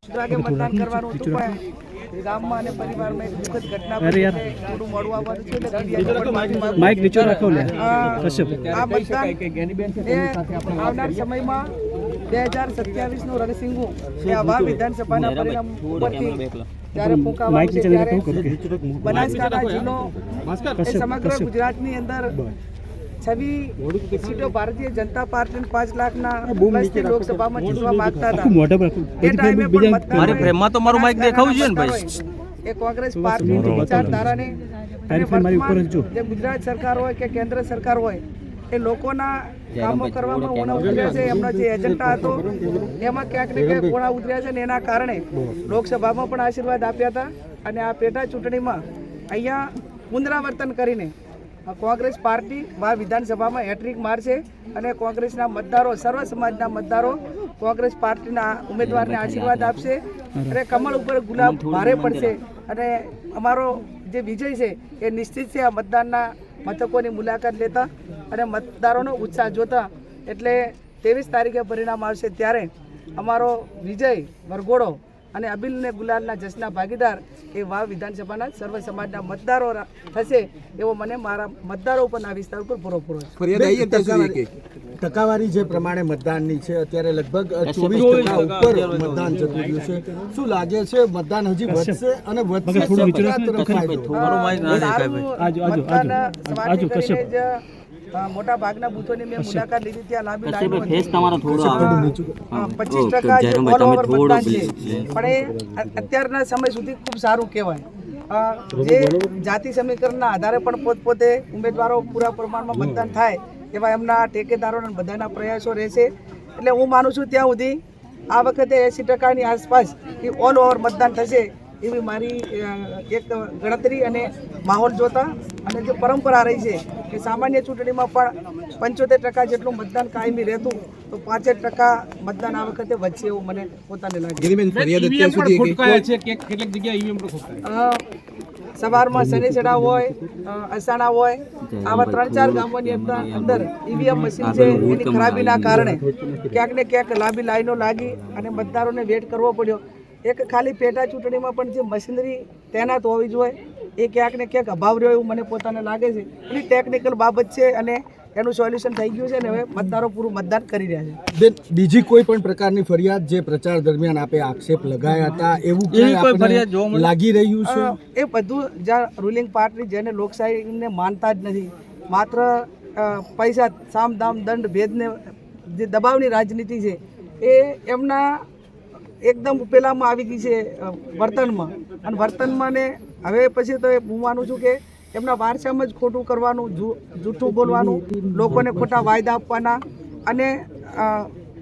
કે મતદાન કરવાનું હતું પણ ગામમાં અને પરિવારમાં એક દુઃખદ ઘટના બની છે. થોડું મોડું આવવાનું છે એટલે માઇક નીચે રાખો લે કશ્યપ આ મતદાન એ આવનાર સમયમાં 2027 નું રણસિંગુ એ આવા વિધાનસભાના પરિણામ ઉપરથી જ્યારે ફૂંકાવાનું છે ત્યારે બનાસકાંઠા જિલ્લો એ સમગ્ર ગુજરાતની અંદર 26 સીટો ભારતીય જનતા પાર્ટી 5 લાખના પ્લસથી લોકસભામાં જીતવા માંગતા હતા. એ ટાઈમે પણ મારી ફ્રેમમાં તો મારું માઇક દેખાવું જોઈએ ને ભાઈ. એ કોંગ્રેસ પાર્ટીની વિચારધારાને અને વર્તમાન જે ગુજરાત સરકાર હોય કે કેન્દ્ર સરકાર હોય એ લોકોના કામો કરવામાં ઓણા ઉતર્યા છે. એમનો જે એજન્ડા હતો એમાં ક્યાંક ને ક્યાંક ઓણા ઉતર્યા છે ને એના કારણે લોકસભામાં પણ આશીર્વાદ આપ્યા હતા અને આ પેટા ચૂંટણીમાં અહીંયા પુનરાવર્તન કરીને કોંગ્રેસ પાર્ટી વિધાનસભામાં હેટ્રિક મારશે અને કોંગ્રેસના મતદારો સર્વ સમાજના મતદારો કોંગ્રેસ પાર્ટીના ઉમેદવારને આશીર્વાદ આપશે અને કમળ ઉપર ગુલાબ ભારે પડશે અને અમારો જે વિજય છે એ નિશ્ચિત છે. આ મતદાનના મથકોની મુલાકાત લેતા અને મતદારોનો ઉત્સાહ જોતા એટલે 23 તારીખે પરિણામ આવશે ત્યારે અમારો વિજય વરઘોડો અને અબિલ ને ગુલાલના જશના ભાગીદાર એ વિધાનસભાના સર્વ સમાજના મતદારો થશે એવો મને મારા મતદારો ઉપરના વિસ્તાર ઉપર પૂરો ટકાવારી જે પ્રમાણે મતદાનની છે અત્યારે લગભગ 24% ઉપર મતદાન જતું રહ્યું છે. શું લાગે છે મતદાન હજી વધશે અને મોટા ભાગના બૂથોની મેં મુલાકાત લીધી. ત્યાં લાંબી લાઈનો 25% ઓલ ઓવર મતદાન છે પણ એ અત્યારના સમય સુધી ખૂબ સારું કહેવાય. જે જાતિ સમીકરણના આધારે પણ પોતપોતે ઉમેદવારો પૂરા પ્રમાણમાં મતદાન થાય એવા એમના ટેકેદારોના બધાના પ્રયાસો રહેશે. એટલે હું માનું છું ત્યાં સુધી આ વખતે 80%ની આસપાસ એ ઓલ ઓવર મતદાન થશે એવી મારી એક ગણતરી અને માહોલ જોતા અને જે પરંપરા રહી છે કે સામાન્ય ચૂંટણીમાં પણ 75% જેટલું મતદાન કાયમી રહેતું તો 5% મતદાન આ વખતે વધશે એવું મને પોતાને લાગે. સવારમાં શનિચડા હોય અસાણા હોય આવા 3-4 ગામોની અંદર ઈવીએમ મશીન છે એની ખરાબીના કારણે ક્યાંક ને ક્યાંક લાંબી લાઈનો લાગી અને મતદારોને વેટ કરવો પડ્યો. એક ખાલી પેટા ચૂંટણીમાં પણ જે મશીનરી તૈનાત હોવી જોઈએ એ ક્યાંક ને ક્યાંક અભાવ રહ્યો એવું મને પોતાને લાગે છે. એની ટેકનિકલ બાબત છે અને એનું સોલ્યુશન થઈ ગયું છે અને હવે મતદારો પૂરું મતદાન કરી રહ્યા છે. બીજી કોઈ પણ પ્રકારની ફરિયાદ જે પ્રચાર દરમિયાન આપે આક્ષેપ લગાયા હતા એવું લાગી રહ્યું છે? એ બધું જ્યાં રૂલિંગ પાર્ટી જેને લોકશાહીને માનતા જ નથી, માત્ર પૈસા સામ દામ દંડ ભેદને જે દબાવની રાજનીતિ છે એ એમના એકદમ પેલામાં આવી ગઈ છે વર્તનમાં. અને વર્તનમાં ને હવે પછી તો હું માનું છું કે એમના વારસામાં જ ખોટું કરવાનું, જૂઠું બોલવાનું, લોકોને ખોટા વાયદા આપવાના અને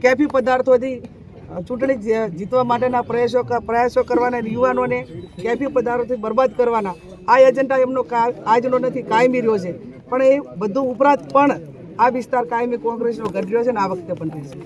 કેફી પદાર્થોથી ચૂંટણી જીતવા માટેના પ્રયાસો કરવાના, યુવાનોને કેફી પદાર્થોથી બરબાદ કરવાના આ એજન્ડા એમનો આજનો નથી, કાયમી રહ્યો છે. પણ એ બધું ઉપરાંત પણ આ વિસ્તાર કાયમી કોંગ્રેસનો ગઢ રહ્યો છે ને આ વખતે પણ રહેશે.